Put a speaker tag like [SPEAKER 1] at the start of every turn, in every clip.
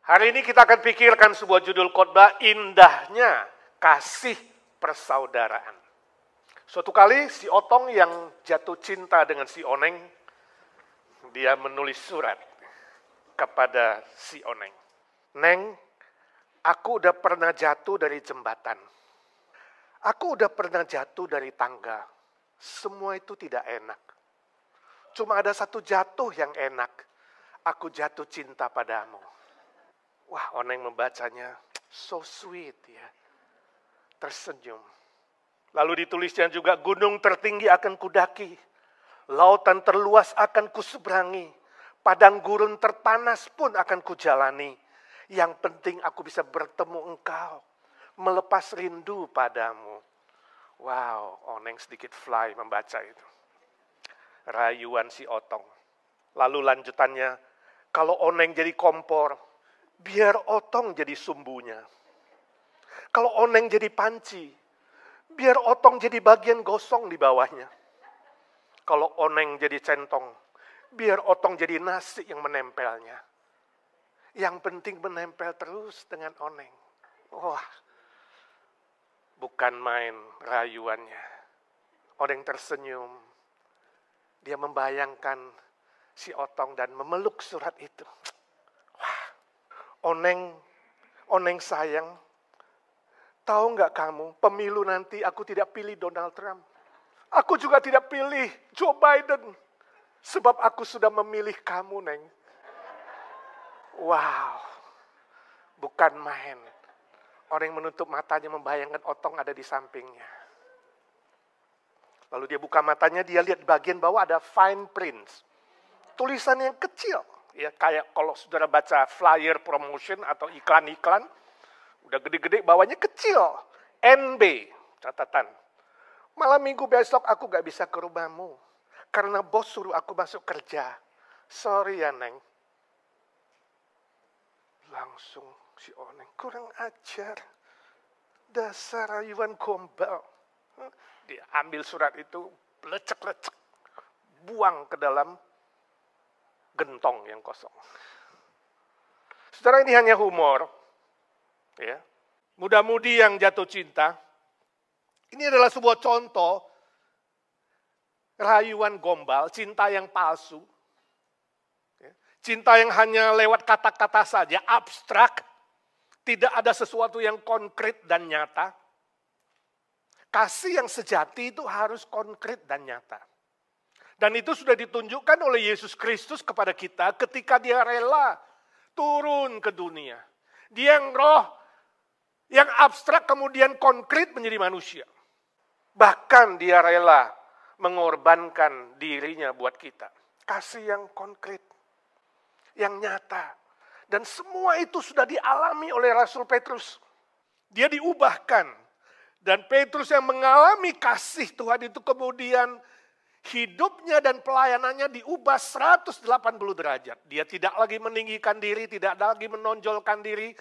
[SPEAKER 1] Hari ini kita akan pikirkan sebuah judul khotbah, indahnya kasih persaudaraan. Suatu kali si Otong yang jatuh cinta dengan si Oneng, dia menulis surat kepada si Oneng. Neng, aku udah pernah jatuh dari jembatan. Aku udah pernah jatuh dari tangga. Semua itu tidak enak. Cuma ada satu jatuh yang enak. Aku jatuh cinta padamu. Wah, Oneng membacanya, so sweet ya. Tersenyum. Lalu ditulisnya juga, gunung tertinggi akan kudaki. Lautan terluas akan kuseberangi. Padang gurun terpanas pun akan kujalani. Yang penting aku bisa bertemu engkau. Melepas rindu padamu. Wow, Oneng sedikit fly membaca itu. Rayuan si Otong. Lalu lanjutannya, kalau Oneng jadi kompor, biar Otong jadi sumbunya. Kalau Oneng jadi panci, biar Otong jadi bagian gosong di bawahnya. Kalau Oneng jadi centong, biar Otong jadi nasi yang menempelnya. Yang penting menempel terus dengan Oneng. Wah, bukan main rayuannya. Oneng tersenyum. Dia membayangkan si Otong dan memeluk surat itu. Oneng sayang, tahu nggak kamu, pemilu nanti aku tidak pilih Donald Trump. Aku juga tidak pilih Joe Biden. Sebab aku sudah memilih kamu, Neng. Wow, bukan main. Orang yang menutup matanya membayangkan Otong ada di sampingnya. Lalu dia buka matanya, dia lihat bagian bawah ada fine print. Tulisan yang kecil. Ya, kayak kalau saudara baca flyer promotion atau iklan-iklan, udah gede-gede bawahnya kecil. NB, catatan. Malam minggu besok aku gak bisa ke rumahmu. Karena bos suruh aku masuk kerja. Sorry ya, Neng. Langsung si Oneng, kurang ajar. Dasar rayuan gombal. Dia ambil surat itu, lecek-lecek. Buang ke dalam gentong yang kosong. Saudara, ini hanya humor. Ya. Muda-mudi yang jatuh cinta. Ini adalah sebuah contoh rayuan gombal, cinta yang palsu. Ya. Cinta yang hanya lewat kata-kata saja, abstrak. Tidak ada sesuatu yang konkret dan nyata. Kasih yang sejati itu harus konkret dan nyata. Dan itu sudah ditunjukkan oleh Yesus Kristus kepada kita ketika dia rela turun ke dunia. Dia yang roh, yang abstrak kemudian konkret menjadi manusia. Bahkan dia rela mengorbankan dirinya buat kita. Kasih yang konkret, yang nyata. Dan semua itu sudah dialami oleh Rasul Petrus. Dia diubahkan. Dan Petrus yang mengalami kasih Tuhan itu kemudian hidupnya dan pelayanannya diubah 180 derajat. Dia tidak lagi meninggikan diri, tidak lagi menonjolkan diri.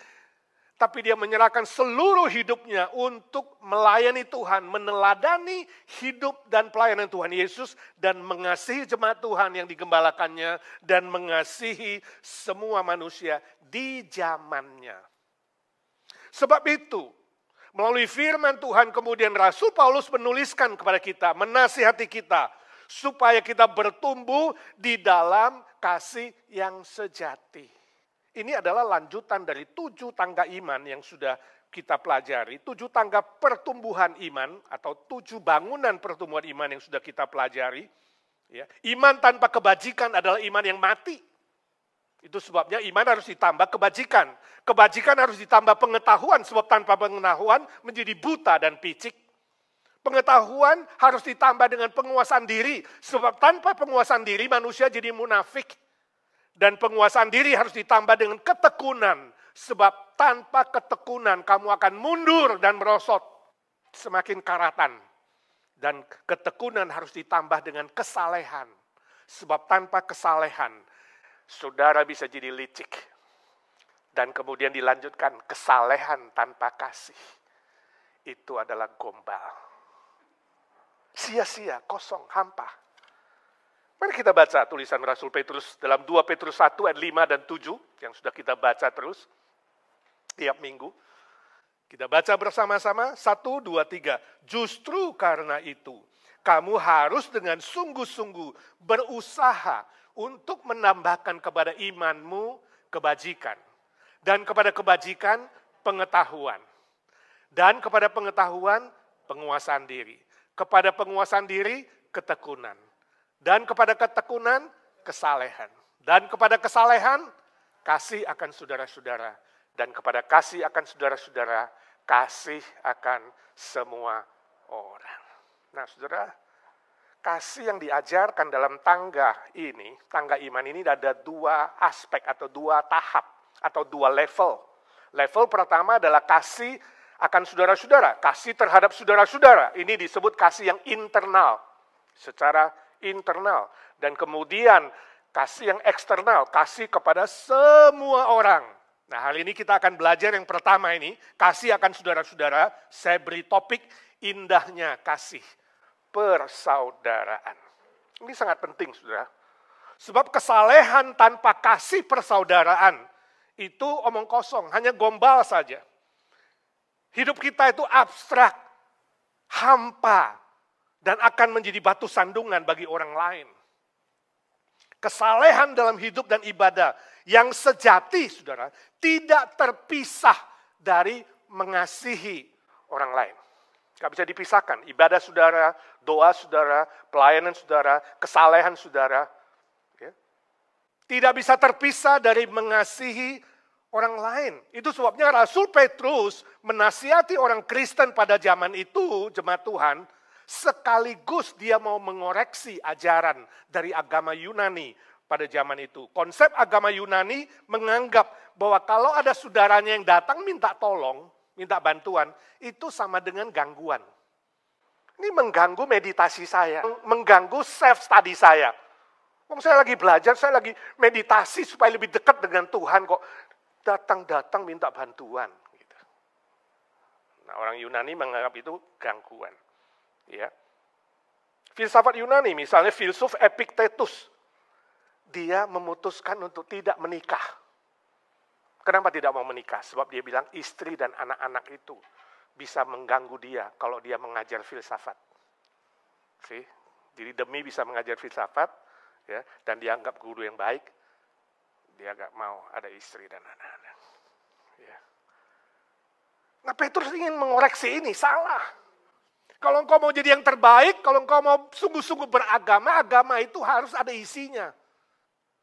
[SPEAKER 1] Tapi dia menyerahkan seluruh hidupnya untuk melayani Tuhan. Meneladani hidup dan pelayanan Tuhan Yesus. Dan mengasihi jemaat Tuhan yang digembalakannya. Dan mengasihi semua manusia di zamannya. Sebab itu, melalui firman Tuhan kemudian Rasul Paulus menuliskan kepada kita, menasihati kita, supaya kita bertumbuh di dalam kasih yang sejati. Ini adalah lanjutan dari 7 tangga iman yang sudah kita pelajari. 7 tangga pertumbuhan iman atau 7 bangunan pertumbuhan iman yang sudah kita pelajari. Ya. Iman tanpa kebajikan adalah iman yang mati. Itu sebabnya iman harus ditambah kebajikan. Kebajikan harus ditambah pengetahuan, sebab tanpa pengetahuan menjadi buta dan picik. Pengetahuan harus ditambah dengan penguasaan diri. Sebab tanpa penguasaan diri manusia jadi munafik. Dan penguasaan diri harus ditambah dengan ketekunan. Sebab tanpa ketekunan kamu akan mundur dan merosot. Semakin karatan. Dan ketekunan harus ditambah dengan kesalehan. Sebab tanpa kesalehan saudara bisa jadi licik. Dan kemudian dilanjutkan kesalehan tanpa kasih. Itu adalah gombal. Sia-sia, kosong, hampa. Mari kita baca tulisan Rasul Petrus dalam 2 Petrus 1 ayat 5 dan 7 yang sudah kita baca terus tiap minggu. Kita baca bersama-sama, 1, 2, 3. Justru karena itu, kamu harus dengan sungguh-sungguh berusaha untuk menambahkan kepada imanmu kebajikan. Dan kepada kebajikan, pengetahuan. Dan kepada pengetahuan, penguasaan diri. Kepada penguasaan diri, ketekunan. Dan kepada ketekunan, kesalehan. Dan kepada kesalehan, kasih akan saudara-saudara. Dan kepada kasih akan saudara-saudara, kasih akan semua orang. Nah, saudara, kasih yang diajarkan dalam tangga ini, tangga iman ini ada 2 aspek atau 2 tahap atau 2 level. Level pertama adalah kasih akan saudara-saudara, kasih terhadap saudara-saudara. Ini disebut kasih yang internal, secara internal. Dan kemudian kasih yang eksternal, kasih kepada semua orang. Nah, hari ini kita akan belajar yang pertama ini, kasih akan saudara-saudara. Saya beri topik indahnya kasih persaudaraan. Ini sangat penting, saudara. Sebab kesalehan tanpa kasih persaudaraan itu omong kosong, hanya gombal saja. Hidup kita itu abstrak, hampa, dan akan menjadi batu sandungan bagi orang lain. Kesalehan dalam hidup dan ibadah yang sejati, saudara, tidak terpisah dari mengasihi orang lain. Gak bisa dipisahkan. Ibadah saudara, doa saudara, pelayanan saudara, kesalehan saudara. Ya. Tidak bisa terpisah dari mengasihi orang lain. Itu sebabnya Rasul Petrus menasihati orang Kristen pada zaman itu, jemaat Tuhan, sekaligus dia mau mengoreksi ajaran dari agama Yunani pada zaman itu. Konsep agama Yunani menganggap bahwa kalau ada saudaranya yang datang minta tolong, minta bantuan, itu sama dengan gangguan. Ini mengganggu meditasi saya, mengganggu self-study saya. Saya lagi belajar, saya lagi meditasi supaya lebih dekat dengan Tuhan, kok datang-datang minta bantuan. Nah, orang Yunani menganggap itu gangguan. Ya. Filsafat Yunani, misalnya filsuf Epictetus, dia memutuskan untuk tidak menikah. Kenapa tidak mau menikah? Sebab dia bilang istri dan anak-anak itu bisa mengganggu dia kalau dia mengajar filsafat. Jadi demi bisa mengajar filsafat, ya, dan dianggap guru yang baik, dia gak mau ada istri dan anak-anak. Ya. Nah, Petrus ingin mengoreksi ini, salah. Kalau engkau mau jadi yang terbaik, kalau engkau mau sungguh-sungguh beragama, agama itu harus ada isinya.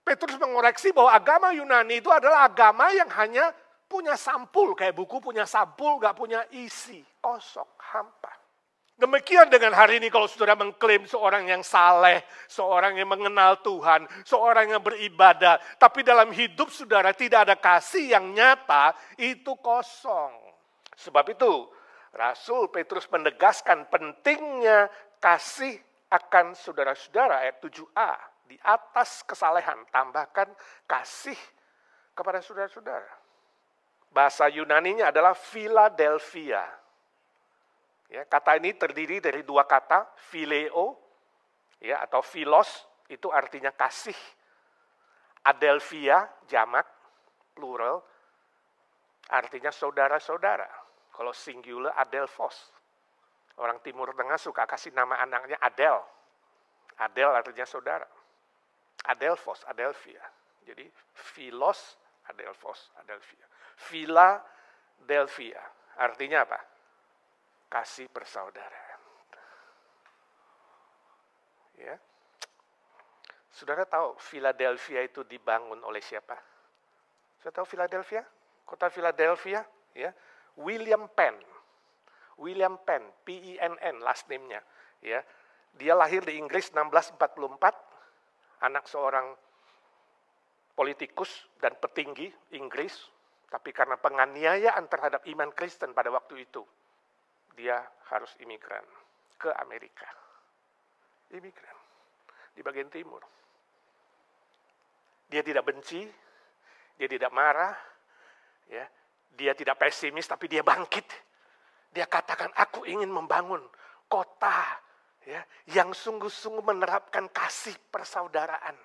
[SPEAKER 1] Petrus mengoreksi bahwa agama Yunani itu adalah agama yang hanya punya sampul, kayak buku punya sampul, gak punya isi, kosong, hampa. Demikian dengan hari ini kalau saudara mengklaim seorang yang saleh, seorang yang mengenal Tuhan, seorang yang beribadah, tapi dalam hidup saudara tidak ada kasih yang nyata, itu kosong. Sebab itu, Rasul Petrus menegaskan pentingnya kasih akan saudara-saudara, ayat 7a. Di atas kesalehan, tambahkan kasih kepada saudara-saudara. Bahasa Yunaninya adalah Philadelphia. Ya, kata ini terdiri dari 2 kata, phileo, ya, atau philos, itu artinya kasih. Adelphia, jamak, plural, artinya saudara-saudara. Kalau singular, adelphos. Orang Timur Tengah suka kasih nama anaknya Adel. Adel artinya saudara. Adelphos, Adelphia. Jadi philos, adelphos, adelphia. Philadelphia. Artinya apa? Kasih persaudaraan. Ya. Saudara tahu Philadelphia itu dibangun oleh siapa? Saudara tahu Philadelphia? Kota Philadelphia, ya. William Penn, P-E-N-N, last name-nya. Ya. Dia lahir di Inggris 1644, anak seorang politikus dan petinggi Inggris, tapi karena penganiayaan terhadap iman Kristen pada waktu itu, dia harus imigran ke Amerika. Imigran di bagian timur. Dia tidak benci, dia tidak marah, ya. Dia tidak pesimis, tapi dia bangkit. Dia katakan, aku ingin membangun kota, ya, yang sungguh-sungguh menerapkan kasih persaudaraan.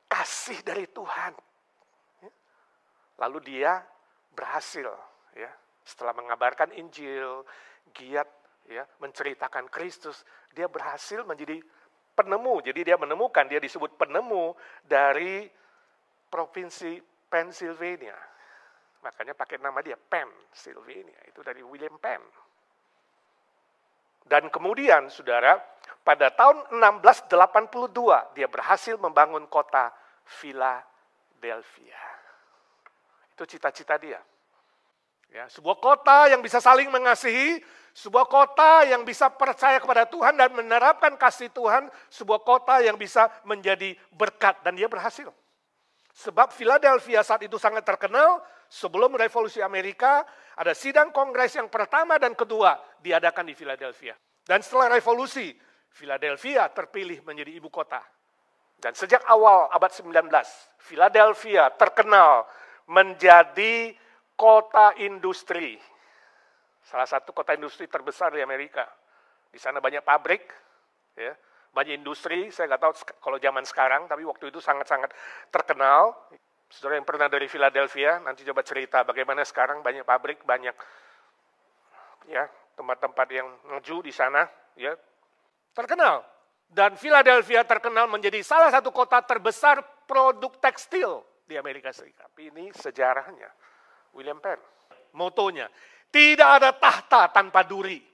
[SPEAKER 1] Kasih dari Tuhan. Ya. Lalu dia berhasil, ya, setelah mengabarkan Injil, giat, ya, menceritakan Kristus, dia berhasil menjadi penemu. Jadi dia menemukan, dia disebut penemu dari provinsi Pennsylvania. Makanya pakai nama dia Pennsylvania, itu dari William Penn. Dan kemudian, saudara, pada tahun 1682 dia berhasil membangun kota Philadelphia. Itu cita-cita dia. Ya, sebuah kota yang bisa saling mengasihi, sebuah kota yang bisa percaya kepada Tuhan dan menerapkan kasih Tuhan, sebuah kota yang bisa menjadi berkat, dan dia berhasil. Sebab Philadelphia saat itu sangat terkenal, sebelum revolusi Amerika, ada sidang kongres yang pertama dan kedua diadakan di Philadelphia. Dan setelah revolusi, Philadelphia terpilih menjadi ibu kota. Dan sejak awal abad 19, Philadelphia terkenal menjadi kota industri. Salah satu kota industri terbesar di Amerika. Di sana banyak pabrik, ya, banyak industri. Saya nggak tahu kalau zaman sekarang, tapi waktu itu sangat-sangat terkenal. Saudara yang pernah dari Philadelphia, nanti coba cerita bagaimana sekarang banyak pabrik, banyak, ya, tempat-tempat yang maju di sana, ya, terkenal. Dan Philadelphia terkenal menjadi salah satu kota terbesar produk tekstil di Amerika Serikat. Tapi ini sejarahnya. William Penn. Motonya, tidak ada tahta tanpa duri.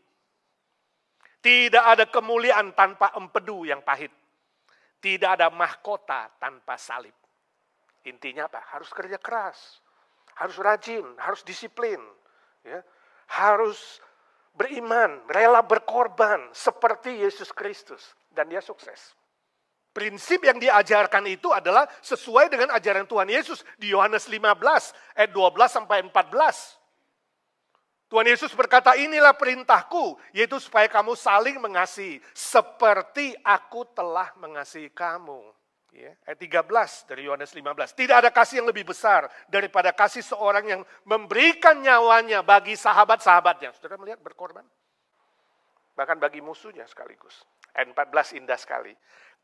[SPEAKER 1] Tidak ada kemuliaan tanpa empedu yang pahit. Tidak ada mahkota tanpa salib. Intinya apa? Harus kerja keras. Harus rajin, harus disiplin. Ya. Harus beriman, rela berkorban seperti Yesus Kristus. Dan dia sukses. Prinsip yang diajarkan itu adalah sesuai dengan ajaran Tuhan Yesus di Yohanes 15 ayat 12 sampai 14. Tuhan Yesus berkata, inilah perintahku, yaitu supaya kamu saling mengasihi seperti aku telah mengasihi kamu. Ya, ayat 13 dari Yohanes 15. Tidak ada kasih yang lebih besar daripada kasih seorang yang memberikan nyawanya bagi sahabat-sahabatnya. Saudara melihat berkorban? Bahkan bagi musuhnya sekaligus. Ayat 14 indah sekali.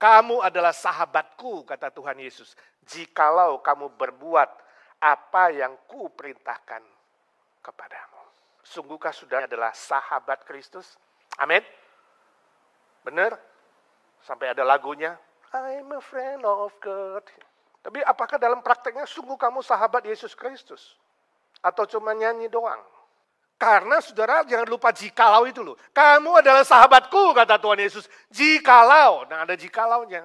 [SPEAKER 1] Kamu adalah sahabatku, kata Tuhan Yesus, jikalau kamu berbuat apa yang ku perintahkan kepadamu. Sungguhkah saudara adalah sahabat Kristus? Amin. Benar? Sampai ada lagunya, I'm a friend of God. Tapi apakah dalam prakteknya sungguh kamu sahabat Yesus Kristus? Atau cuma nyanyi doang? Karena saudara jangan lupa jikalau itu loh. Kamu adalah sahabatku, kata Tuhan Yesus. Jikalau. Nah ada jikalaunya.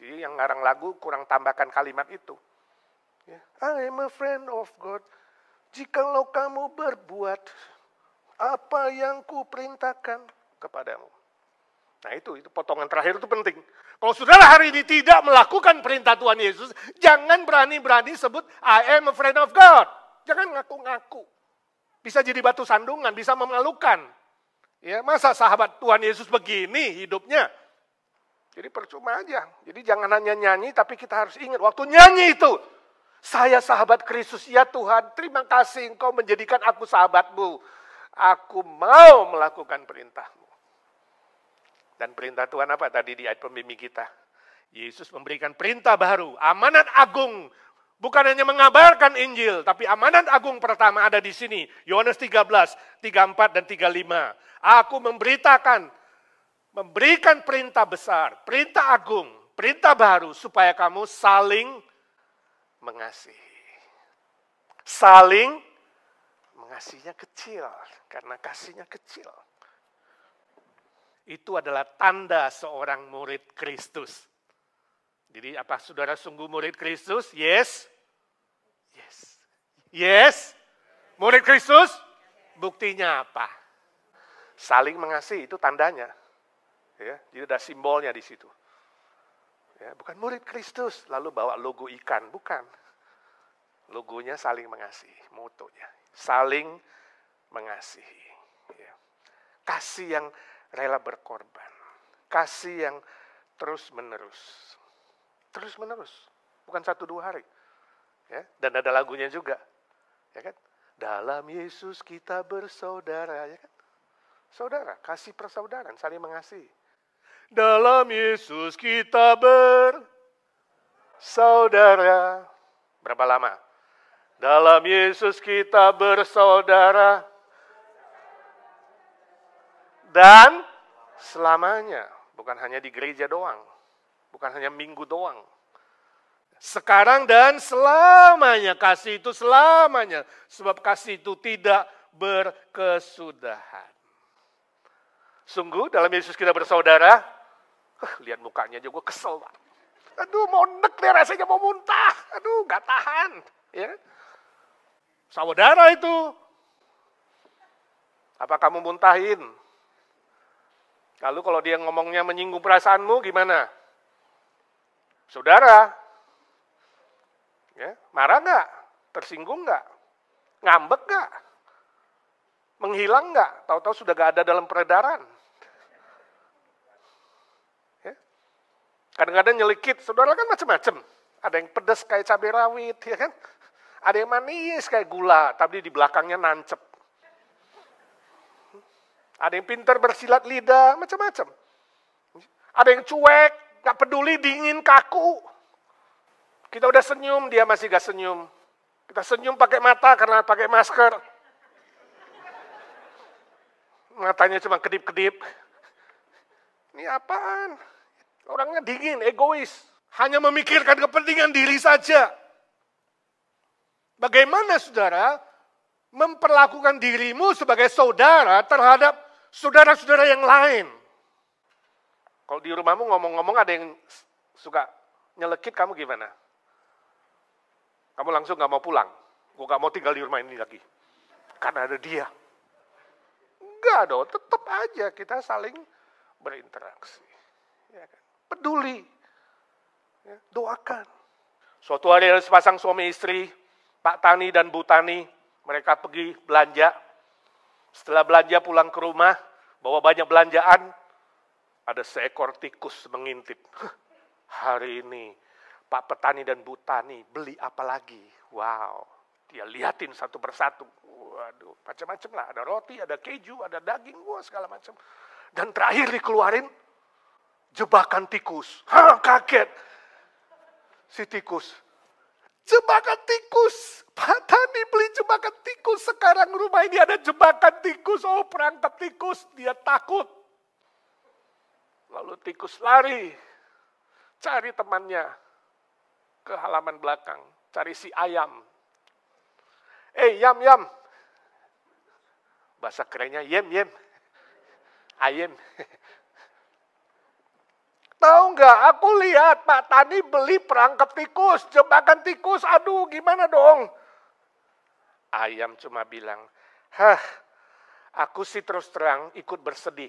[SPEAKER 1] Jadi yang ngarang lagu kurang tambahkan kalimat itu. I'm a friend of God. Jikalau kamu berbuat apa yang kuperintahkan kepadamu. Nah itu potongan terakhir itu penting. Kalau saudara hari ini tidak melakukan perintah Tuhan Yesus, jangan berani-berani sebut I am a friend of God. Jangan ngaku-ngaku. Bisa jadi batu sandungan, bisa memalukan. Ya, masa sahabat Tuhan Yesus begini hidupnya? Jadi percuma aja. Jadi jangan hanya nyanyi, tapi kita harus ingat waktu nyanyi itu. Saya sahabat Kristus, ya Tuhan, terima kasih Engkau menjadikan aku sahabatmu. Aku mau melakukan perintahmu. Dan perintah Tuhan apa tadi di ayat pembimbing kita? Yesus memberikan perintah baru, amanat agung. Bukan hanya mengabarkan Injil, tapi amanat agung pertama ada di sini. Yohanes 13, 34 dan 35. Aku memberikan perintah besar, perintah agung, perintah baru supaya kamu saling mengasihi. Saling mengasihinya kecil, karena kasihnya kecil. Itu adalah tanda seorang murid Kristus. Jadi apa saudara sungguh murid Kristus? Yes. Yes. Yes. Murid Kristus? Buktinya apa? Saling mengasihi itu tandanya. Ya, jadi ada simbolnya di situ. Ya, bukan murid Kristus lalu bawa logo ikan, bukan. Logonya saling mengasihi, motonya. Saling mengasihi. Ya. Kasih yang rela berkorban. Kasih yang terus-menerus. Terus-menerus, bukan 1-2 hari. Ya, dan ada lagunya juga. Ya kan? Dalam Yesus kita bersaudara, ya kan? Saudara, kasih persaudaraan, saling mengasihi. Dalam Yesus kita bersaudara. Berapa lama? Dalam Yesus kita bersaudara. Dan selamanya. Bukan hanya di gereja doang. Bukan hanya minggu doang. Sekarang dan selamanya. Kasih itu selamanya. Sebab kasih itu tidak berkesudahan. Sungguh dalam Yesus kita bersaudara. Lihat mukanya aja gue kesel. Aduh mau nek deh rasanya mau muntah. Aduh gak tahan. Ya. Saudara itu. Apa kamu muntahin? Lalu kalau dia ngomongnya menyinggung perasaanmu gimana? Saudara. Ya, marah gak? Tersinggung gak? Ngambek gak? Menghilang gak? Tahu-tahu sudah gak ada dalam peredaran. Kadang-kadang nyelekit, saudara kan macam-macam. Ada yang pedas kayak cabai rawit, ya kan? Ada yang manis kayak gula, tapi di belakangnya nancep. Ada yang pintar bersilat lidah, macam-macam. Ada yang cuek, gak peduli, dingin, kaku. Kita udah senyum, dia masih gak senyum. Kita senyum pakai mata karena pakai masker. Matanya cuma kedip-kedip. Ini apaan? Orangnya dingin, egois. Hanya memikirkan kepentingan diri saja. Bagaimana saudara memperlakukan dirimu sebagai saudara terhadap saudara-saudara yang lain? Kalau di rumahmu ngomong-ngomong ada yang suka nyelekit, kamu gimana? Kamu langsung gak mau pulang. Gue gak mau tinggal di rumah ini lagi. Karena ada dia. Enggak dong, tetap aja kita saling berinteraksi. Ya kan? Peduli, ya, doakan. Suatu hari ada sepasang suami istri, Pak Tani dan Bu Tani, mereka pergi belanja. Setelah belanja pulang ke rumah, bawa banyak belanjaan, ada seekor tikus mengintip. Hari ini Pak Petani dan Bu Tani beli apa lagi? Wow, dia liatin satu persatu. Waduh, macam-macam lah. Ada roti, ada keju, ada daging, wah segala macam. Dan terakhir dikeluarin jebakan tikus. Kaget. Si tikus. Jebakan tikus. Pak Tani beli jebakan tikus. Sekarang rumah ini ada jebakan tikus. Oh, perangkap tikus. Dia takut. Lalu tikus lari. Cari temannya. Ke halaman belakang. Cari si ayam. Yam, yam. Bahasa kerennya yem, yem. Ayam. Tahu nggak, aku lihat Pak Tani beli perangkap tikus, jebakan tikus, aduh gimana dong? Ayam cuma bilang, aku sih terus terang ikut bersedih.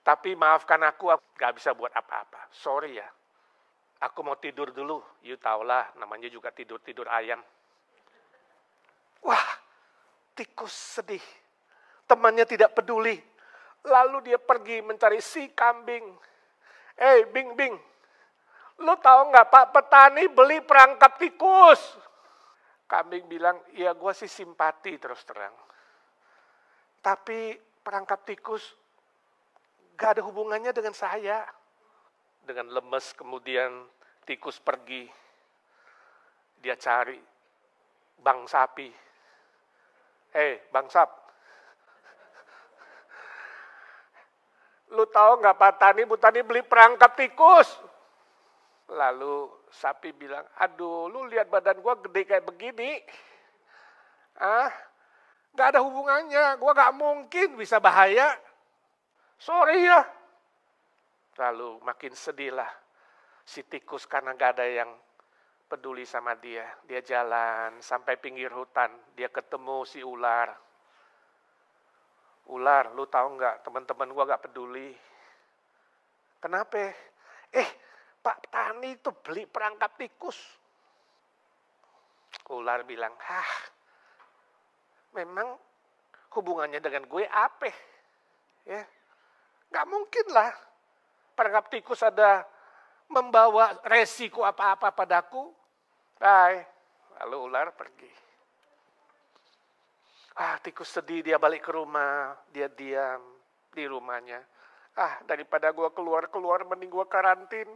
[SPEAKER 1] Tapi maafkan aku nggak bisa buat apa-apa, sorry ya. Aku mau tidur dulu, you tau lah, namanya juga tidur-tidur ayam. Wah, tikus sedih, temannya tidak peduli. Lalu dia pergi mencari si kambing. Bing, Bing, lu tahu nggak Pak Petani beli perangkap tikus? Kambing bilang, iya gue sih simpati terus terang. Tapi perangkap tikus gak ada hubungannya dengan saya. Dengan lemes kemudian tikus pergi. Dia cari bang sapi. Bang Sap. Lu tahu nggak Pak Tani, Bu Tani beli perangkap tikus. Lalu sapi bilang, aduh lu lihat badan gua gede kayak begini. Nggak ada hubungannya, gua nggak mungkin bisa bahaya. Sorry ya. Lalu makin sedih lah si tikus karena nggak ada yang peduli sama dia. Dia jalan sampai pinggir hutan, dia ketemu si ular. Ular, lu tahu nggak, teman-teman gua nggak peduli. Kenapa? Pak Tani itu beli perangkap tikus. Ular bilang, memang hubungannya dengan gue apa? Ya, nggak mungkin lah. Perangkap tikus ada membawa resiko apa-apa padaku. Bye. Lalu ular pergi. Tikus sedih, dia balik ke rumah, dia diam di rumahnya. Daripada gue keluar-keluar, mending gue karantin.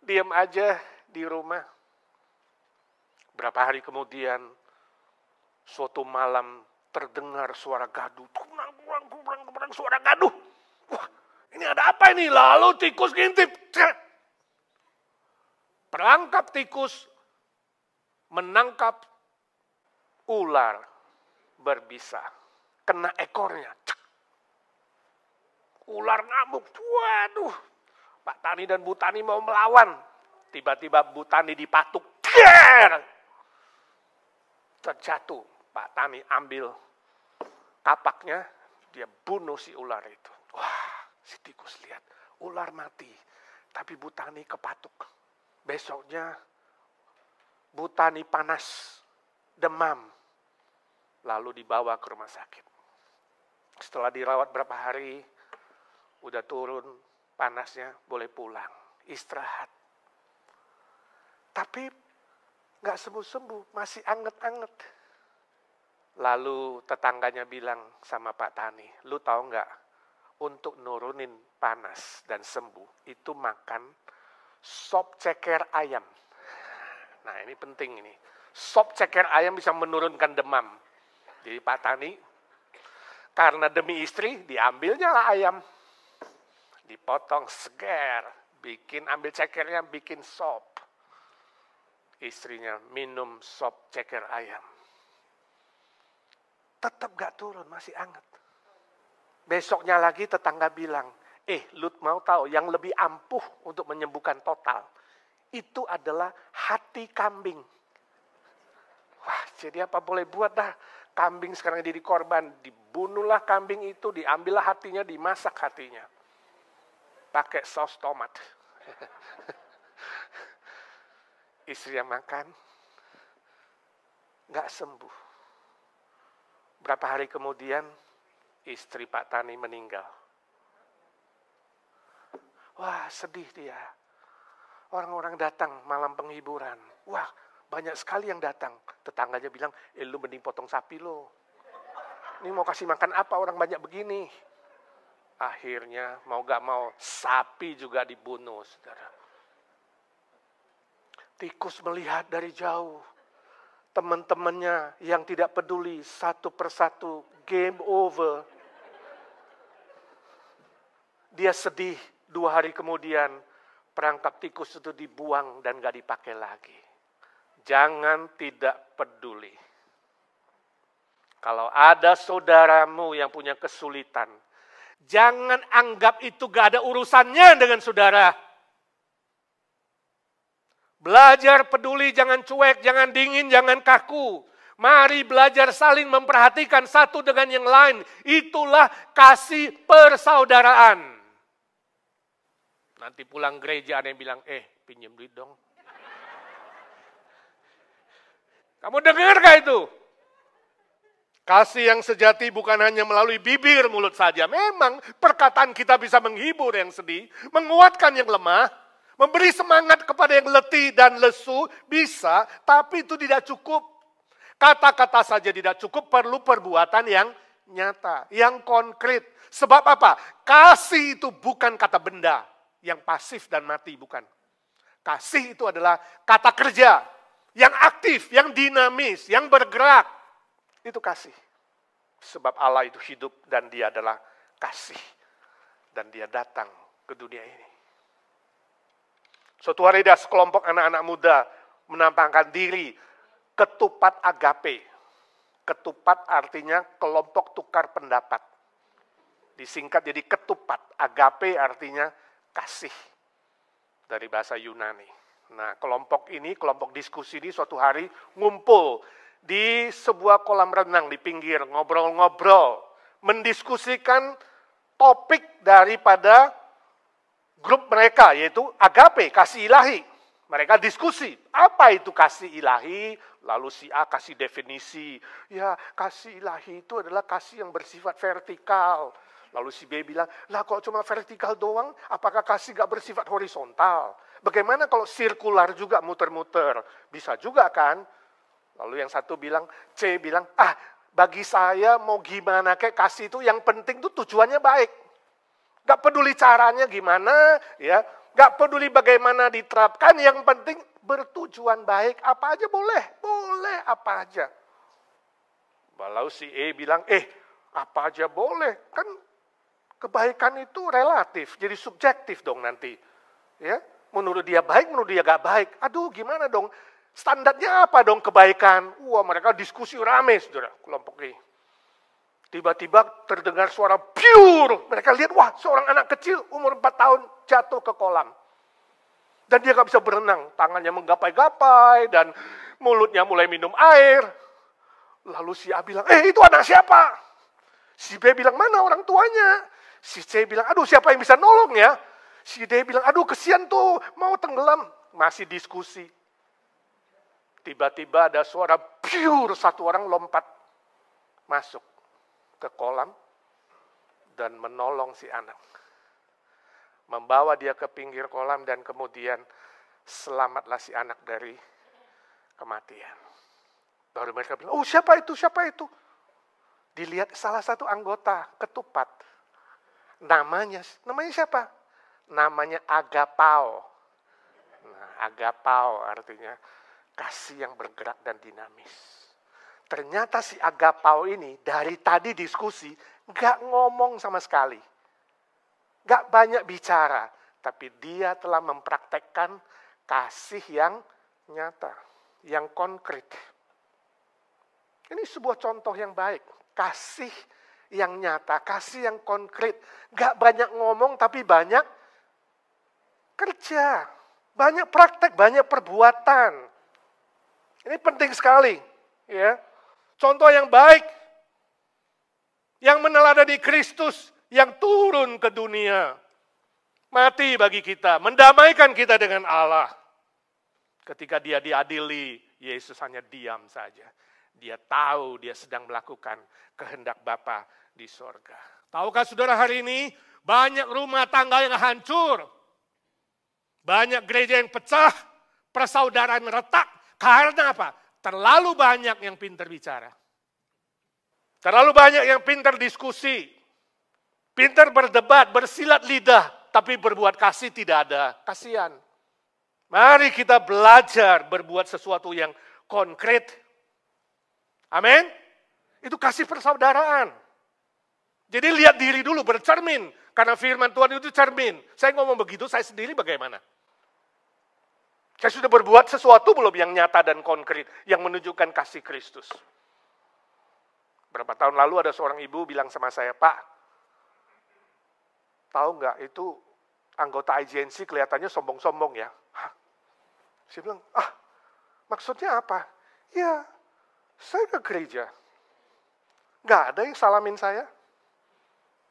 [SPEAKER 1] Diam aja di rumah. Berapa hari kemudian, suatu malam terdengar suara gaduh. Kurang, suara gaduh. Wah, ini ada apa ini? Lalu tikus ngintip. Perangkap tikus menangkap ular berbisa. Kena ekornya. Ular ngamuk. Waduh. Pak Tani dan Bu Tani mau melawan. Tiba-tiba Bu Tani dipatuk. Terjatuh. Pak Tani ambil kapaknya. Dia bunuh si ular itu. Wah, si tikus lihat. Ular mati. Tapi Bu Tani kepatuk. Besoknya Bu Tani panas. Demam. Lalu dibawa ke rumah sakit. Setelah dirawat berapa hari, udah turun panasnya, boleh pulang, istirahat. Tapi gak sembuh-sembuh, masih anget-anget. Lalu tetangganya bilang sama Pak Tani, lu tahu gak, untuk nurunin panas dan sembuh, itu makan sop ceker ayam. Nah ini penting ini. Sop ceker ayam bisa menurunkan demam. Jadi Pak Tani, karena demi istri, diambilnya lah ayam. Dipotong seger, ambil cekernya, bikin sop. Istrinya minum sop ceker ayam. Tetap gak turun, masih anget. Besoknya lagi tetangga bilang, lu mau tahu yang lebih ampuh untuk menyembuhkan total, itu adalah hati kambing. Wah, jadi apa boleh buat dah. Kambing sekarang jadi korban. Dibunuhlah kambing itu, diambillah hatinya, dimasak hatinya. Pakai saus tomat. Istri yang makan, nggak sembuh. Berapa hari kemudian, istri Pak Tani meninggal. Wah, sedih dia. Orang-orang datang malam penghiburan. Wah, banyak sekali yang datang. Tetangganya bilang, lu mending potong sapi lo. Ini mau kasih makan apa orang banyak begini. Akhirnya mau gak mau sapi juga dibunuh, saudara. Tikus melihat dari jauh. Teman-temannya yang tidak peduli satu persatu, game over. Dia sedih, 2 hari kemudian perangkap tikus itu dibuang dan gak dipakai lagi. Jangan tidak peduli. Kalau ada saudaramu yang punya kesulitan, jangan anggap itu gak ada urusannya dengan saudara. Belajar peduli, jangan cuek, jangan dingin, jangan kaku. Mari belajar saling memperhatikan satu dengan yang lain. Itulah kasih persaudaraan. Nanti pulang gereja ada yang bilang, pinjem duit dong. Kamu dengar gak itu? Kasih yang sejati bukan hanya melalui bibir mulut saja. Memang perkataan kita bisa menghibur yang sedih, menguatkan yang lemah, memberi semangat kepada yang letih dan lesu, bisa, tapi itu tidak cukup. Kata-kata saja tidak cukup, perlu perbuatan yang nyata, yang konkret. Sebab apa? Kasih itu bukan kata benda yang pasif dan mati, bukan. Kasih itu adalah kata kerja yang aktif, yang dinamis, yang bergerak. Itu kasih. Sebab Allah itu hidup dan dia adalah kasih. Dan dia datang ke dunia ini. Suatu hari ada sekelompok anak-anak muda menampakkan diri ketupat agape. Ketupat artinya kelompok tukar pendapat. Disingkat jadi ketupat. Agape artinya kasih. Dari bahasa Yunani. Nah, kelompok ini, kelompok diskusi ini suatu hari ngumpul di sebuah kolam renang di pinggir, ngobrol-ngobrol, mendiskusikan topik daripada grup mereka, yaitu agape, kasih ilahi. Mereka diskusi, apa itu kasih ilahi? Lalu si A kasih definisi, ya kasih ilahi itu adalah kasih yang bersifat vertikal. Lalu si B bilang, lah kok cuma vertikal doang, apakah kasih gak bersifat horizontal? Bagaimana kalau sirkular juga muter-muter? Bisa juga kan? Lalu yang satu bilang, C bilang, bagi saya mau gimana kayak kasih itu yang penting tuh tujuannya baik. Gak peduli caranya gimana, ya. Gak peduli bagaimana diterapkan, yang penting bertujuan baik. Apa aja boleh, boleh apa aja. Walau si E bilang, apa aja boleh. Kan kebaikan itu relatif, jadi subjektif dong nanti. Ya, menurut dia baik, menurut dia gak baik. Aduh, gimana dong? Standarnya apa dong kebaikan? Wah, mereka diskusi rame, saudara, kelompok ini. Tiba-tiba terdengar suara biur. Mereka lihat, wah, seorang anak kecil umur 4 tahun jatuh ke kolam. Dan dia gak bisa berenang. Tangannya menggapai-gapai dan mulutnya mulai minum air. Lalu si A bilang, itu anak siapa? Si B bilang, mana orang tuanya? Si C bilang, aduh siapa yang bisa nolong ya? Si D bilang, aduh kesian tuh, mau tenggelam. Masih diskusi. Tiba-tiba ada suara biur, satu orang lompat masuk ke kolam dan menolong si anak. Membawa dia ke pinggir kolam dan kemudian selamatlah si anak dari kematian. Baru mereka bilang, oh siapa itu, siapa itu? Dilihat salah satu anggota ketupat. Namanya siapa? Namanya agapao. Nah, agapao artinya kasih yang bergerak dan dinamis. Ternyata si agapao ini dari tadi diskusi gak ngomong sama sekali. Gak banyak bicara. Tapi dia telah mempraktekkan kasih yang nyata. Yang konkret. Ini sebuah contoh yang baik. Kasih yang nyata. Kasih yang konkret. Gak banyak ngomong tapi banyak kerja. Banyak praktek, banyak perbuatan. Ini penting sekali, ya. Contoh yang baik, yang meneladani Kristus, yang turun ke dunia, mati bagi kita, mendamaikan kita dengan Allah. Ketika dia diadili, Yesus hanya diam saja. Dia tahu dia sedang melakukan kehendak Bapa di sorga. Tahukah saudara hari ini, banyak rumah tangga yang hancur, banyak gereja yang pecah, persaudaraan retak. Karena apa? Terlalu banyak yang pintar bicara. Terlalu banyak yang pintar diskusi. Pintar berdebat, bersilat lidah. Tapi berbuat kasih tidak ada. Kasihan. Mari kita belajar berbuat sesuatu yang konkret. Amin? Itu kasih persaudaraan. Jadi lihat diri dulu, bercermin. Karena firman Tuhan itu cermin. Saya ngomong begitu, saya sendiri bagaimana? Saya sudah berbuat sesuatu belum yang nyata dan konkret, yang menunjukkan kasih Kristus. Berapa tahun lalu ada seorang ibu bilang sama saya, Pak, tahu nggak itu anggota IGNC kelihatannya sombong-sombong ya? Hah? Saya bilang, maksudnya apa? Ya, saya ke gereja. Nggak ada yang salamin saya.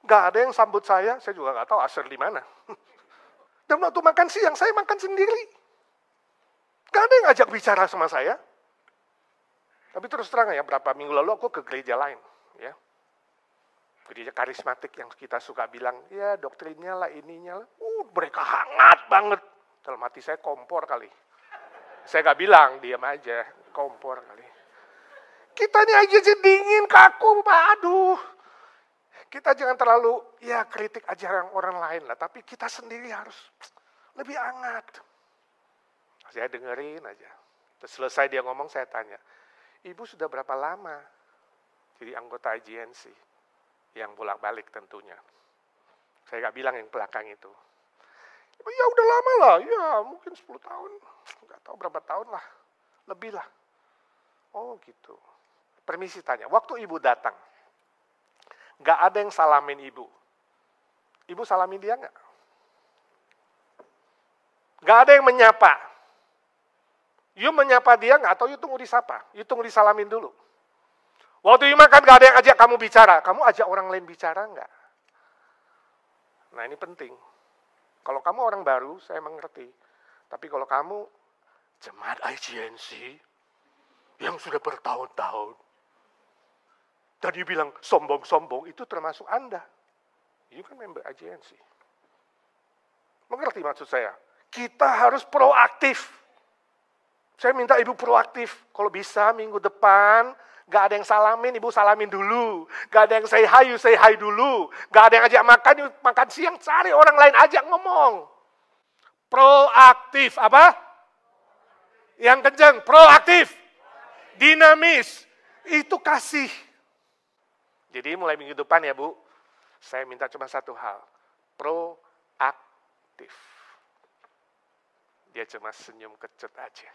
[SPEAKER 1] Nggak ada yang sambut saya juga nggak tahu asal di mana. Dan waktu makan siang, saya makan sendiri. Gak ada yang ngajak bicara sama saya. Tapi terus terang ya, berapa minggu lalu aku ke gereja lain. Ya. Gereja karismatik yang kita suka bilang, ya doktrinnya lah, ininya lah. Mereka hangat banget. Dalam hati saya kompor kali. Saya gak bilang, diam aja. Kompor kali. Kita ini aja dingin, kaku, aduh. Kita jangan terlalu, kritik ajaran orang lain lah. Tapi kita sendiri harus lebih hangat. Saya dengerin aja. Terus selesai dia ngomong, saya tanya, Ibu sudah berapa lama jadi anggota IGNC? Yang bolak-balik tentunya. Saya gak bilang yang belakang itu. Ya udah lama lah, ya mungkin 10 tahun. Gak tahu berapa tahun lah. Lebih lah. Oh gitu. Permisi tanya, waktu Ibu datang, gak ada yang salamin Ibu. Ibu salamin dia gak? Gak ada yang menyapa. You menyapa dia nggak? Atau you tunggu disapa? You tunggu disalamin dulu. Waktu you makan nggak ada yang ajak kamu bicara. Kamu ajak orang lain bicara nggak? Nah ini penting. Kalau kamu orang baru, saya mengerti. Tapi kalau kamu jemaat IGNC yang sudah bertahun-tahun, dan you bilang sombong-sombong, itu termasuk Anda. You kan member IGNC. Mengerti maksud saya? Kita harus proaktif. Saya minta ibu proaktif. Kalau bisa minggu depan, gak ada yang salamin, ibu salamin dulu. Gak ada yang say hi dulu. Gak ada yang ajak makan, makan siang, cari orang lain ajak ngomong. Proaktif, apa? Yang kenceng, proaktif. Dinamis. Itu kasih. Jadi mulai minggu depan ya Bu, saya minta cuma satu hal. Proaktif. Dia cuma senyum kecut aja.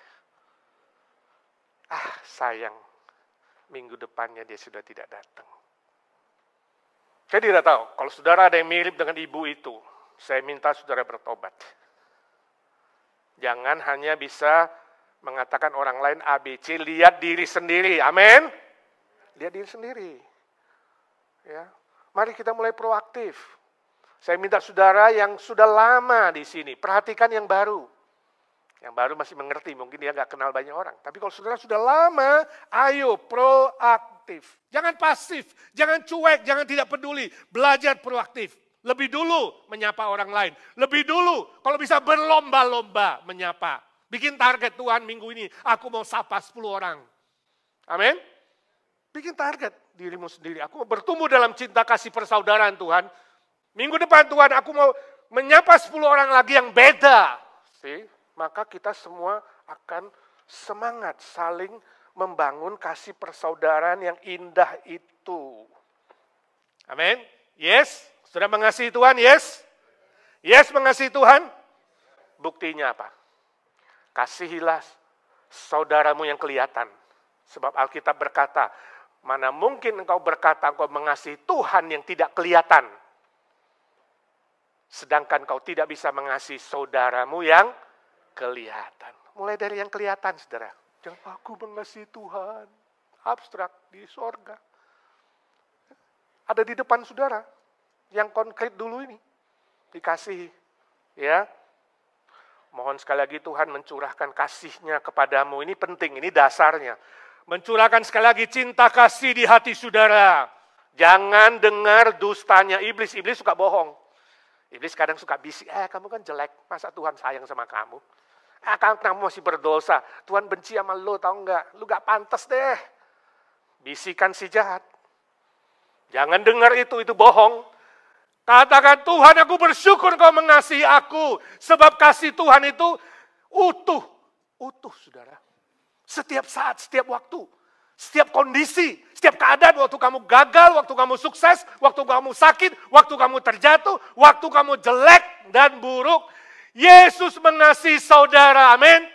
[SPEAKER 1] Sayang, minggu depannya dia sudah tidak datang. Saya tidak tahu, kalau saudara ada yang mirip dengan ibu itu, saya minta saudara bertobat. Jangan hanya bisa mengatakan orang lain ABC, lihat diri sendiri, amin? Lihat diri sendiri. Ya, mari kita mulai proaktif. Saya minta saudara yang sudah lama di sini, perhatikan yang baru. Yang baru masih mengerti, mungkin dia nggak kenal banyak orang. Tapi kalau saudara sudah lama, ayo proaktif. Jangan pasif, jangan cuek, jangan tidak peduli. Belajar proaktif. Lebih dulu menyapa orang lain. Lebih dulu, kalau bisa berlomba-lomba menyapa. Bikin target, Tuhan minggu ini, aku mau sapa 10 orang. Amin. Bikin target dirimu sendiri. Aku mau bertumbuh dalam cinta kasih persaudaraan Tuhan. Minggu depan Tuhan, aku mau menyapa 10 orang lagi yang beda. Maka kita semua akan semangat saling membangun kasih persaudaraan yang indah itu. Amin. Yes? Sudah mengasihi Tuhan? Yes? Yes, mengasihi Tuhan? Buktinya apa? Kasihilah saudaramu yang kelihatan. Sebab Alkitab berkata, mana mungkin engkau berkata engkau mengasihi Tuhan yang tidak kelihatan. Sedangkan kau tidak bisa mengasihi saudaramu yang kelihatan. Mulai dari yang kelihatan, saudara. Jangan aku mengasihi Tuhan. Abstrak di sorga. Ada di depan saudara. Yang konkret dulu ini. Dikasihi. Ya. Mohon sekali lagi Tuhan mencurahkan kasih-Nya kepadamu. Ini penting, ini dasarnya. Mencurahkan sekali lagi cinta kasih di hati saudara. Jangan dengar dustanya iblis. Iblis suka bohong. Iblis kadang suka bisik, kamu kan jelek, masa Tuhan sayang sama kamu? Kamu masih berdosa, Tuhan benci sama lo, tahu nggak? Lu nggak pantas deh. Bisikan si jahat. Jangan dengar itu bohong. Katakan, Tuhan aku bersyukur kau mengasihi aku. Sebab kasih Tuhan itu utuh. Utuh, saudara. Setiap saat, setiap waktu. Setiap kondisi, setiap keadaan, waktu kamu gagal, waktu kamu sukses, waktu kamu sakit, waktu kamu terjatuh, waktu kamu jelek dan buruk, Yesus mengasihi saudara, amin.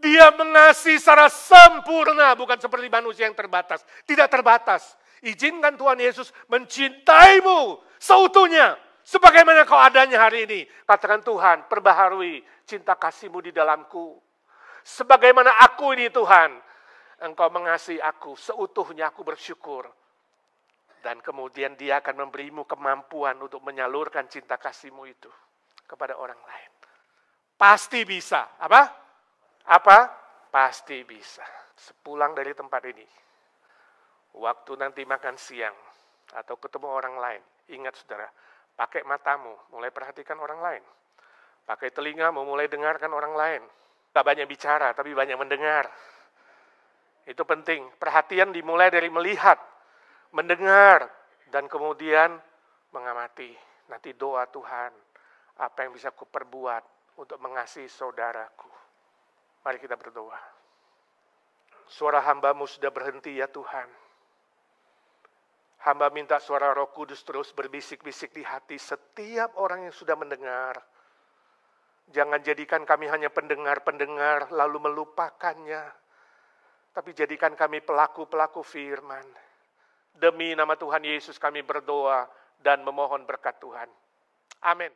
[SPEAKER 1] Dia mengasihi secara sempurna, bukan seperti manusia yang terbatas. Tidak terbatas. Izinkan Tuhan Yesus mencintaimu seutuhnya, sebagaimana kau adanya hari ini. Katakan, Tuhan, perbaharui cinta kasih-Mu di dalamku. Sebagaimana aku ini, Tuhan, Engkau mengasihi aku, seutuhnya aku bersyukur. Dan kemudian Dia akan memberimu kemampuan untuk menyalurkan cinta kasih-Mu itu kepada orang lain. Pasti bisa. Apa? Pasti bisa. Sepulang dari tempat ini, waktu nanti makan siang atau ketemu orang lain, ingat saudara, pakai matamu, mulai perhatikan orang lain. Pakai telingamu, mulai dengarkan orang lain. Gak banyak bicara, tapi banyak mendengar. Itu penting. Perhatian dimulai dari melihat, mendengar, dan kemudian mengamati. Nanti doa Tuhan, apa yang bisa kuperbuat untuk mengasihi saudaraku. Mari kita berdoa. Suara hamba-Mu sudah berhenti ya Tuhan. Hamba minta suara Roh Kudus terus berbisik-bisik di hati setiap orang yang sudah mendengar. Jangan jadikan kami hanya pendengar-pendengar lalu melupakannya. Tapi jadikan kami pelaku-pelaku firman. Demi nama Tuhan Yesus kami berdoa dan memohon berkat Tuhan. Amin.